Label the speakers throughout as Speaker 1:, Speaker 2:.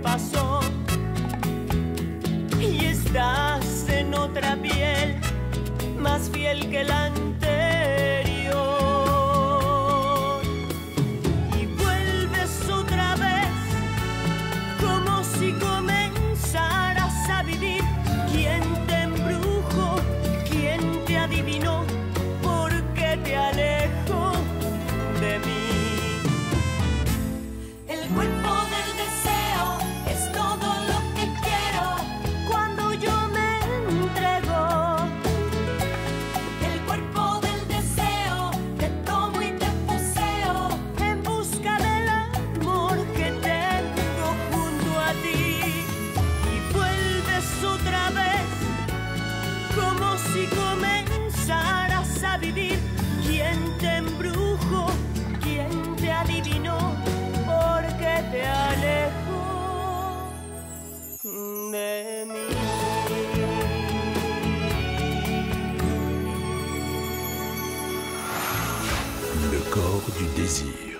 Speaker 1: pasó y estás en otra piel, más fiel que la anterior. Y vuelves otra vez como si comenzaras a vivir. ¿Quién te embrujó? ¿Quién te adivinó? ¿Por qué te alejo de mí? El cuerpo del deseo es todo lo que quiero cuando yo me entrego. El cuerpo del deseo te tomo y te poseo en busca del amor que tengo junto a ti. Y vuelves otra vez como si comenzaras a vivir. ¿Quién te embrujó? ¿Quién te adivinó? ¿Por qué te alejo de mí?
Speaker 2: Le corps du désir.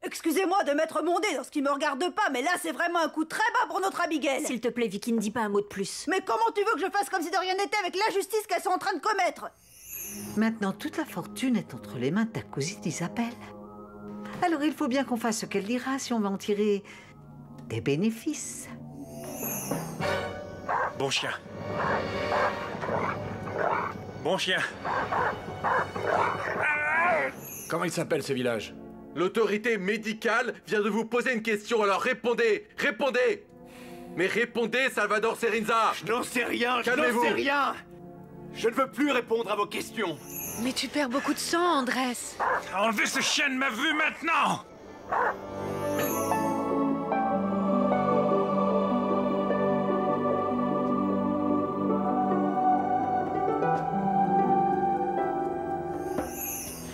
Speaker 3: Excusez-moi de mettre mon nez dans ce qui me regarde pas, mais là c'est vraiment un coup très bas pour notre Abigail.
Speaker 4: S'il te plaît, Vicky, ne dis pas un mot de plus.
Speaker 3: Mais comment tu veux que je fasse comme si de rien n'était avec l'injustice qu'elles sont en train de commettre?
Speaker 5: Maintenant, toute la fortune est entre les mains de ta cousine Isabelle. Alors il faut bien qu'on fasse ce qu'elle dira si on va en tirer des bénéfices.
Speaker 6: Bon chien. Bon chien.
Speaker 2: Comment il s'appelle ce village?
Speaker 7: L'autorité médicale vient de vous poser une question, alors répondez! Répondez! Mais répondez, Salvador Serinza!
Speaker 6: Je n'en sais rien, je
Speaker 7: Calmez-vous.
Speaker 6: n'en sais rien. Je ne veux plus répondre à vos questions.
Speaker 4: Mais tu perds beaucoup de sang, Andrés.
Speaker 6: Enlevez ce chien de ma vue maintenant!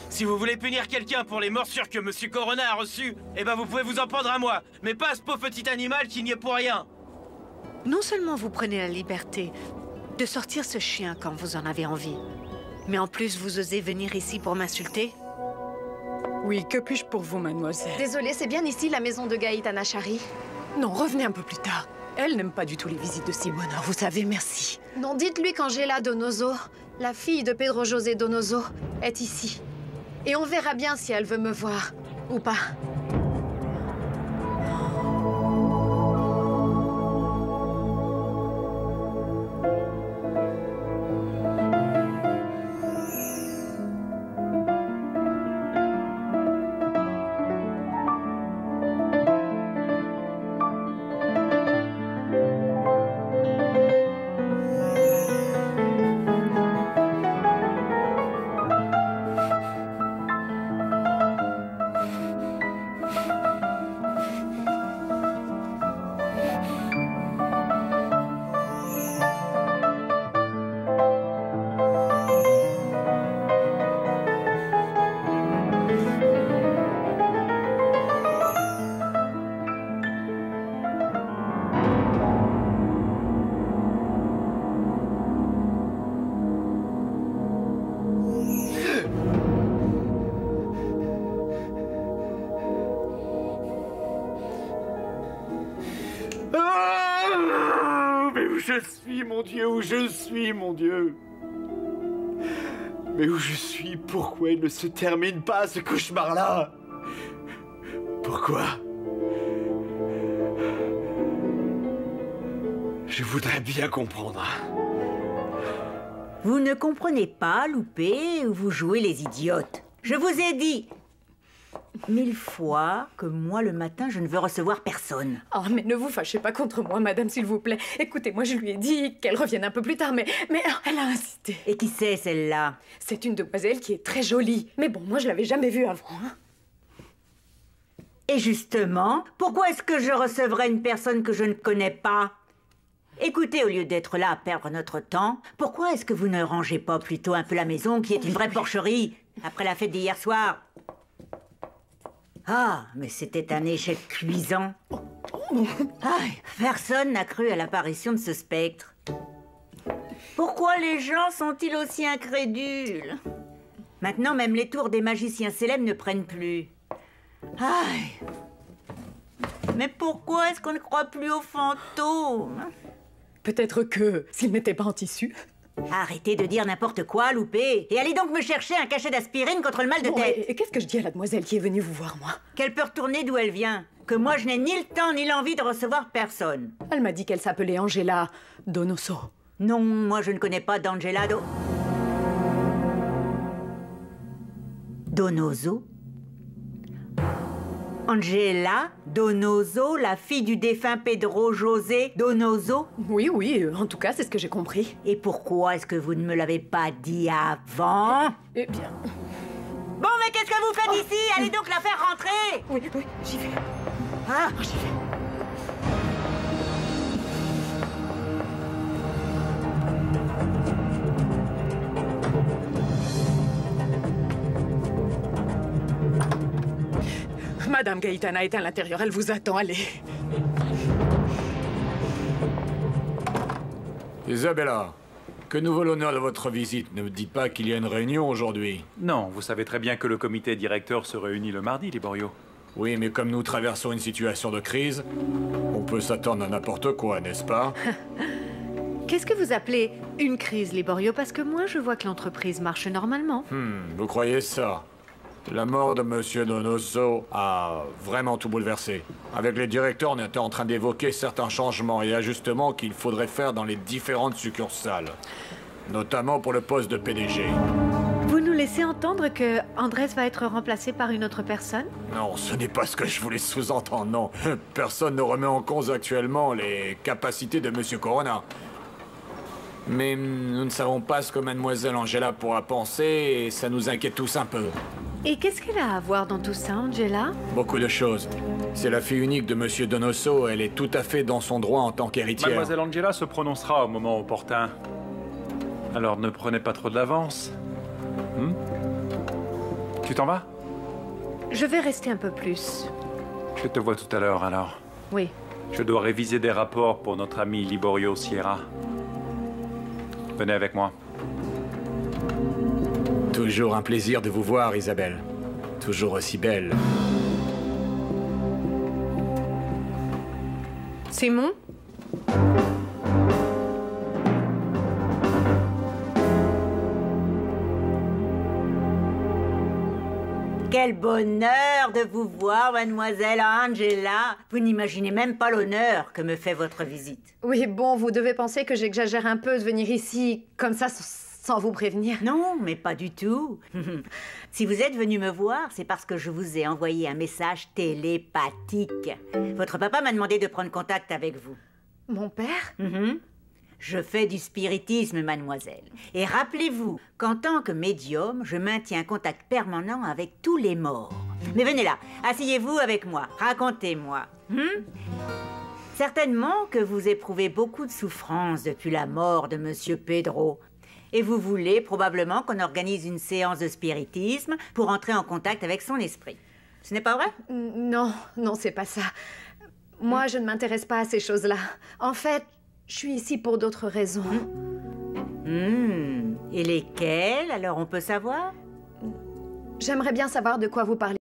Speaker 6: Si vous voulez punir quelqu'un pour les morsures que Monsieur Corona a reçues, eh ben vous pouvez vous en prendre à moi, mais pas à ce pauvre petit animal qui n'y est pour rien.
Speaker 4: Non seulement vous prenez la liberté de sortir ce chien quand vous en avez envie, mais en plus vous osez venir ici pour m'insulter?
Speaker 8: Oui, que puis-je pour vous, mademoiselle?
Speaker 9: Désolée, c'est bien ici la maison de Gaïtana Chari.
Speaker 8: Non, revenez un peu plus tard. Elle n'aime pas du tout les visites de Simona, vous savez, merci.
Speaker 9: Non, dites-lui qu'Angela Donoso, la fille de Pedro José Donoso, est ici. Et on verra bien si elle veut me voir, ou pas.
Speaker 6: Mais où je suis, mon Dieu, où je suis, mon Dieu? Mais où je suis? Pourquoi il ne se termine pas, ce cauchemar-là? Pourquoi? Je voudrais bien comprendre.
Speaker 10: Vous ne comprenez pas, Loupé, ou vous jouez les idiotes. Je vous ai dit 1000 fois que moi, le matin, je ne veux recevoir personne.
Speaker 8: Oh, mais ne vous fâchez pas contre moi, madame, s'il vous plaît. Écoutez, moi, je lui ai dit qu'elle revienne un peu plus tard, mais elle a insisté.
Speaker 10: Et qui c'est, celle-là?
Speaker 8: C'est une demoiselle qui est très jolie. Mais bon, moi, je l'avais jamais vue avant, hein.
Speaker 10: Et justement, pourquoi est-ce que je recevrais une personne que je ne connais pas? Écoutez, au lieu d'être là à perdre notre temps, pourquoi est-ce que vous ne rangez pas plutôt un peu la maison, qui est une vraie porcherie, après la fête d'hier soir? Ah, mais c'était un échec cuisant. Personne n'a cru à l'apparition de ce spectre. Pourquoi les gens sont-ils aussi incrédules? Maintenant, même les tours des magiciens célèbres ne prennent plus. Mais pourquoi est-ce qu'on ne croit plus aux fantômes?
Speaker 8: Peut-être que s'il n'était pas en tissu.
Speaker 10: Arrêtez de dire n'importe quoi, Loupé. Et allez donc me chercher un cachet d'aspirine contre le mal de
Speaker 8: Bon,
Speaker 10: tête.
Speaker 8: et qu'est-ce que je dis à la demoiselle qui est venue vous voir, moi?
Speaker 10: Qu'elle peut retourner d'où elle vient. Que moi, je n'ai ni le temps ni l'envie de recevoir personne.
Speaker 8: Elle m'a dit qu'elle s'appelait Angela Donoso.
Speaker 10: Non, moi, je ne connais pas d'Angela Donoso? Angela Donoso, la fille du défunt Pedro José Donoso?
Speaker 8: Oui, oui, en tout cas, c'est ce que j'ai compris.
Speaker 10: Et pourquoi est-ce que vous ne me l'avez pas dit avant?
Speaker 8: Eh bien...
Speaker 10: Bon, mais qu'est-ce que vous faites ici? Allez donc la faire rentrer!
Speaker 8: Oui, oui, j'y vais.
Speaker 10: Ah,
Speaker 8: J'y vais. Madame Gaëtana est à l'intérieur, elle vous attend, allez.
Speaker 2: Isabella, que nous vaut l'honneur de votre visite? Ne me dites pas qu'il y a une réunion aujourd'hui.
Speaker 11: Non, vous savez très bien que le comité directeur se réunit le mardi, Liborio.
Speaker 2: Oui, mais comme nous traversons une situation de crise, on peut s'attendre à n'importe quoi, n'est-ce pas?
Speaker 4: Qu'est-ce que vous appelez une crise, Liborio? Parce que moi, je vois que l'entreprise marche normalement.
Speaker 2: Vous croyez ça? La mort de Monsieur Donoso a vraiment tout bouleversé. Avec les directeurs, on était en train d'évoquer certains changements et ajustements qu'il faudrait faire dans les différentes succursales. Notamment pour le poste de PDG.
Speaker 4: Vous nous laissez entendre que Andrés va être remplacé par une autre personne?
Speaker 2: Non, ce n'est pas ce que je voulais sous-entendre, non. Personne ne remet en cause actuellement les capacités de Monsieur Corona. Mais nous ne savons pas ce que Mademoiselle Angela pourra penser et ça nous inquiète tous un peu.
Speaker 4: Et qu'est-ce qu'elle a à voir dans tout ça, Angela?
Speaker 2: Beaucoup de choses. C'est la fille unique de Monsieur Donoso, elle est tout à fait dans son droit en tant qu'héritière.
Speaker 11: Mademoiselle Angela se prononcera au moment opportun. Alors ne prenez pas trop de l'avance. Tu t'en vas?
Speaker 4: Je vais rester un peu plus.
Speaker 11: Je te vois tout à l'heure, alors.
Speaker 4: Oui.
Speaker 11: Je dois réviser des rapports pour notre ami Liborio Sierra. Venez avec moi.
Speaker 2: Toujours un plaisir de vous voir, Isabelle. Toujours aussi belle.
Speaker 4: Simon?
Speaker 10: quel bonheur de vous voir, mademoiselle Angela. Vous n'imaginez même pas l'honneur que me fait votre visite.
Speaker 9: Oui, bon, vous devez penser que j'exagère un peu de venir ici comme ça sans vous prévenir.
Speaker 10: Non, mais pas du tout. Si vous êtes venu me voir, c'est parce que je vous ai envoyé un message télépathique. Votre papa m'a demandé de prendre contact avec vous.
Speaker 9: Mon père?
Speaker 10: Je fais du spiritisme, mademoiselle. Et rappelez-vous qu'en tant que médium, je maintiens un contact permanent avec tous les morts. Mais venez là, asseyez-vous avec moi, racontez-moi. Certainement que vous éprouvez beaucoup de souffrance depuis la mort de Monsieur Pedro. Et vous voulez probablement qu'on organise une séance de spiritisme pour entrer en contact avec son esprit. Ce n'est pas vrai?
Speaker 9: Non, non, c'est pas ça. Moi, je ne m'intéresse pas à ces choses-là. En fait, je suis ici pour d'autres raisons.
Speaker 10: Et lesquelles, alors on peut savoir?
Speaker 9: J'aimerais bien savoir de quoi vous parlez.